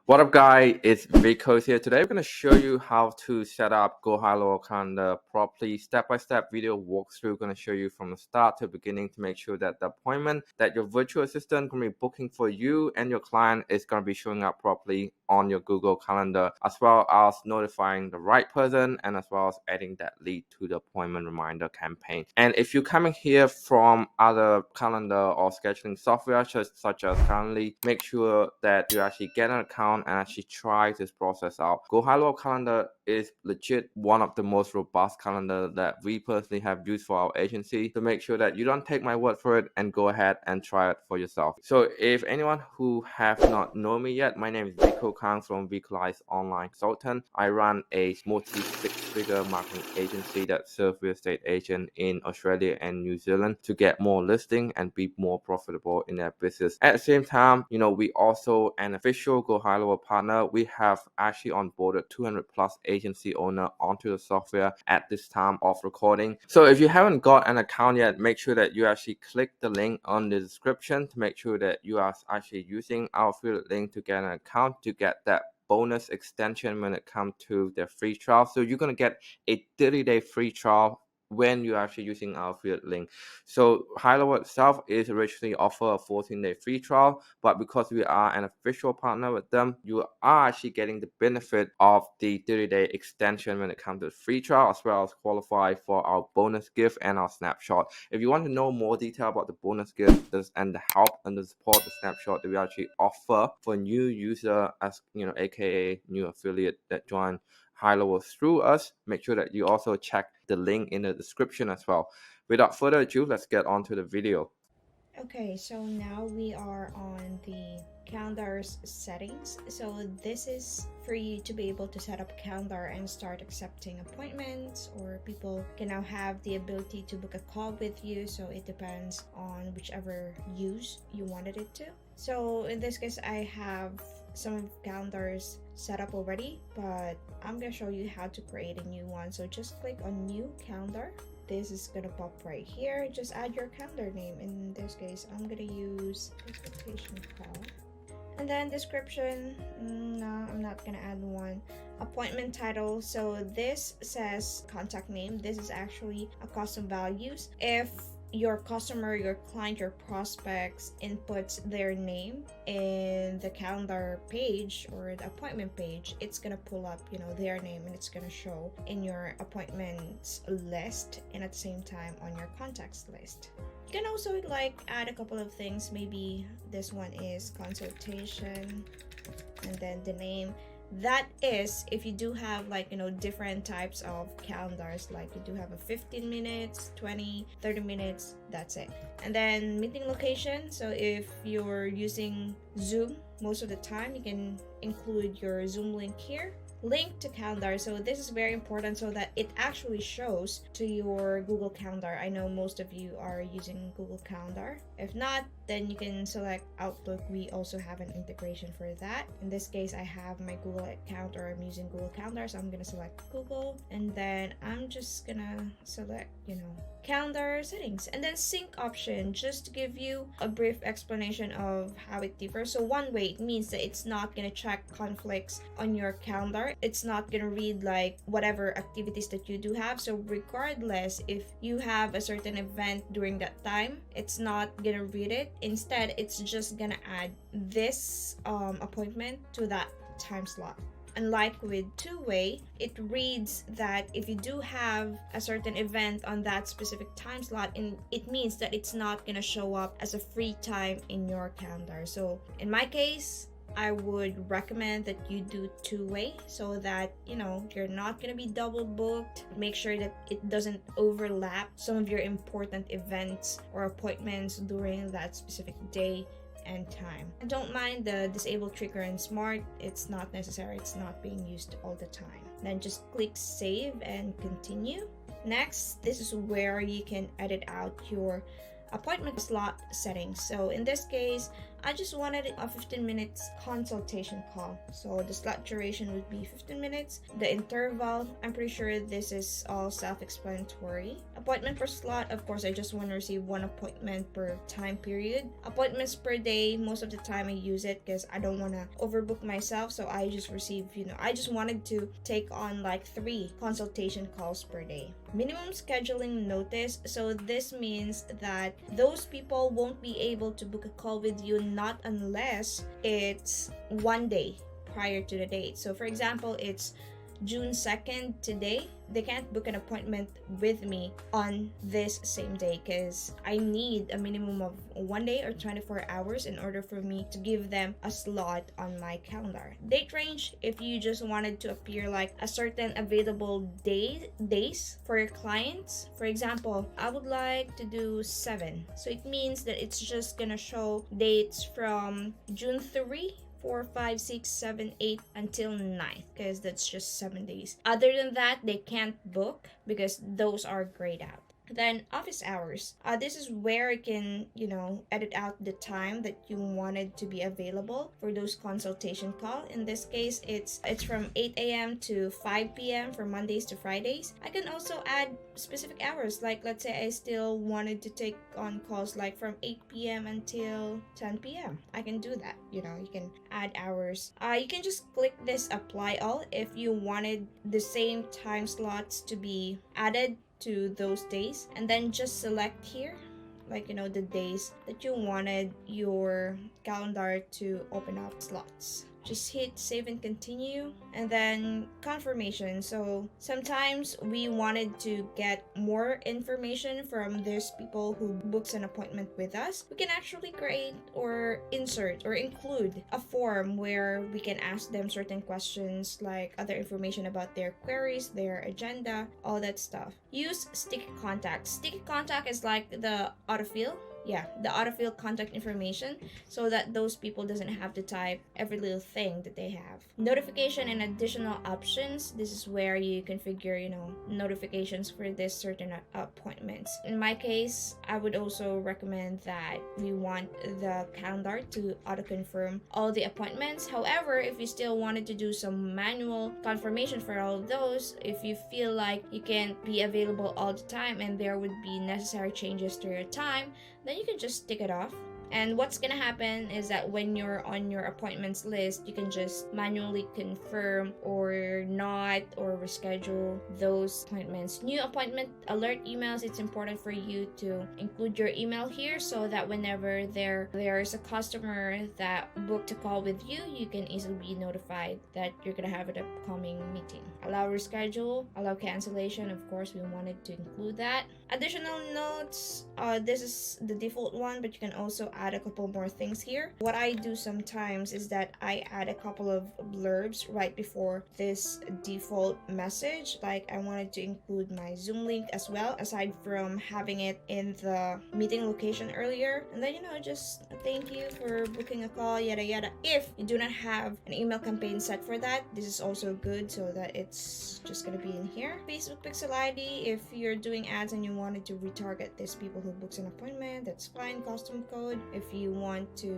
What up, guys? It's Vico here. Today, we're going to show you how to set up GoHighlevel Calendar properly. Step-by-step video walkthrough. Going to show you from the start to the beginning to make sure that the appointment that your virtual assistant going to be booking for you and your client is going to be showing up properly on your Google Calendar, as well as notifying the right person and as well as adding that lead to the appointment reminder campaign. And if you're coming here from other calendar or scheduling software such as Calendly, make sure that you actually get an account and actually try this process out. GoHighlevel Calendar is legit one of the most robust calendar that we personally have used for our agency, to make sure that you don't take my word for it and go ahead and try it for yourself. So if anyone who have not known me yet, my name is Vico Khang from Vico Online Consultant. I run a multi-six-figure marketing agency that serves real estate agents in Australia and New Zealand to get more listing and be more profitable in their business. At the same time, we also an official GoHighlevel partner. We have actually onboarded 200 plus agency owner onto the software at this time of recording. So if you haven't got an account yet, make sure that you actually click the link on the description to make sure that you are actually using our affiliate link to get an account to get that bonus extension when it comes to the free trial. So you're going to get a 30-day free trial when you're actually using our affiliate link. So Highlevel itself is originally offer a 14-day free trial, but because we are an official partner with them, you are actually getting the benefit of the 30-day extension when it comes to the free trial, as well as qualify for our bonus gift and our snapshot. If you want to know more detail about the bonus gift and the help and the support, the snapshot that we actually offer for new user, as aka new affiliate that join Highlevel through us, make sure that you also check the link in the description as well. Without further ado, let's get on to the video. Okay, so now we are on the calendar's settings. So this is for you to be able to set up a calendar and start accepting appointments, or people can now have the ability to book a call with you. So it depends on whichever use you wanted it to. So in this case, I have some calendars set up already, but I'm gonna show you how to create a new one. So just click on new calendar. This is gonna pop right here. Just add your calendar name. In this case, I'm gonna use consultation call. And then description, no, I'm not gonna add one. Appointment title, so this says contact name. This is actually a custom values. If your customer, your client, your prospects inputs their name in the calendar page or the appointment page, it's gonna pull up their name, and it's gonna show in your appointments list and at the same time on your contacts list. You can also add a couple of things. Maybe this one is consultation, and then the name. That is if you do have different types of calendars, like you do have a 15 minutes, 20, 30 minutes, that's it. And then meeting location, so if you're using Zoom most of the time, you can include your Zoom link here. Link to calendar, so this is very important so that it actually shows to your Google Calendar. I know most of you are using Google Calendar. If not, then you can select Outlook. We also have an integration for that. In this case, I have my Google account, or I'm using Google Calendar, so I'm gonna select Google, and then I'm just gonna select calendar settings, and then sync option, just to give you a brief explanation of how it differs. So one way, it means that it's not gonna check conflicts on your calendar. It's not gonna read whatever activities that you do have. So regardless if you have a certain event during that time, it's not gonna read it. Instead, it's just gonna add this appointment to that time slot. Unlike with two-way, it reads that if you do have a certain event on that specific time slot, and it means that it's not gonna show up as a free time in your calendar. So in my case, I would recommend that you do two-way, so that you're not gonna be double booked. Make sure that it doesn't overlap some of your important events or appointments during that specific day and time. I don't mind the disable trigger in smart. It's not necessary. It's not being used all the time. Then just click save and continue. Next, this is where you can edit out your appointment slot settings. So in this case, I just wanted a 15 minutes consultation call. So the slot duration would be 15 minutes. The interval, I'm pretty sure this is all self-explanatory. Appointment per slot, of course, I just want to receive one appointment per time period. Appointments per day, most of the time I use it because I don't want to overbook myself. So I just receive, I just wanted to take on like 3 consultation calls per day. Minimum scheduling notice. So this means that those people won't be able to book a call with you not unless it's 1 day prior to the date. So for example, it's June 2nd today. They can't book an appointment with me on this same day because I need a minimum of 1 day or 24 hours in order for me to give them a slot on my calendar. Date range, if you just wanted to appear like a certain available days for your clients. For example, I would like to do 7. So it means that it's just gonna show dates from June 3, 4, 5, 6, 7, 8 until 9th because that's just 7 days. Other than that, they can't book because those are grayed out. Then office hours. This is where you can, edit out the time that you wanted to be available for those consultation call. In this case, it's from 8 a.m. to 5 p.m. for Mondays to Fridays. I can also add specific hours. Like let's say I still wanted to take on calls like from 8 p.m. until 10 p.m. I can do that. You can add hours. You can just click this apply all if you wanted the same time slots to be added to those days, and then just select here the days that you wanted your calendar to open up slots. Just hit save and continue, and then confirmation. So sometimes we wanted to get more information from these people who books an appointment with us. We can actually create or insert or include a form where we can ask them certain questions like other information about their queries, their agenda, all that stuff. Use sticky contact. Sticky contact is like the autofill. The autofill contact information so that those people doesn't have to type every little thing that they have. Notification and additional options. This is where you configure, notifications for this certain appointments. In my case, I would also recommend that we want the calendar to auto-confirm all the appointments. However, if you still wanted to do some manual confirmation for all of those, if you feel like you can't be available all the time and there would be necessary changes to your time, then you can just tick it off. And what's gonna happen is that when you're on your appointments list, you can just manually confirm or not or reschedule those appointments. New appointment alert emails, it's important for you to include your email here so that whenever there's a customer that booked a call with you, you can easily be notified that you're gonna have an upcoming meeting. Allow reschedule, allow cancellation, of course we wanted to include that. Additional notes, this is the default one, but you can also add a couple more things here. What I do sometimes is that I add a couple of blurbs right before this default message. Like I wanted to include my Zoom link as well, aside from having it in the meeting location earlier. And then, just thank you for booking a call, yada yada. If you do not have an email campaign set for that, this is also good so that it's just gonna be in here. Facebook Pixel ID, if you're doing ads and you wanted to retarget these people who books an appointment, that's fine. Custom code. If you want to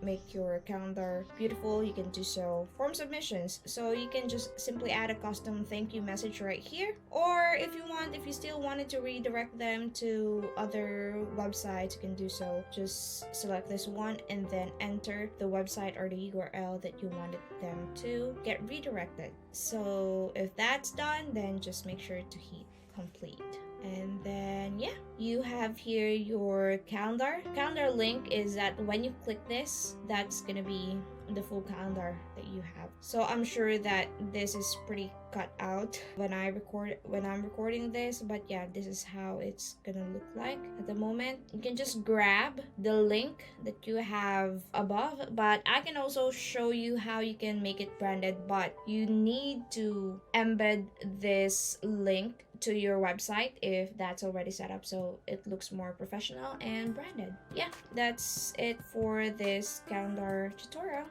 make your calendar beautiful, you can do so. Form submissions, so you can just simply add a custom thank you message right here. Or if you still wanted to redirect them to other websites, you can do so. Just select this one and then enter the website or the URL that you wanted them to get redirected. So if that's done, then just make sure to hit complete. And then you have here your calendar. Calendar link is that when you click this, that's gonna be the full calendar that you have. So I'm sure that this is pretty cut out when I'm recording this, but this is how it's gonna look like at the moment. You can just grab the link that you have above, but I can also show you how you can make it branded, but you need to embed this link to your website if that's already set up so it looks more professional and branded. That's it for this calendar tutorial.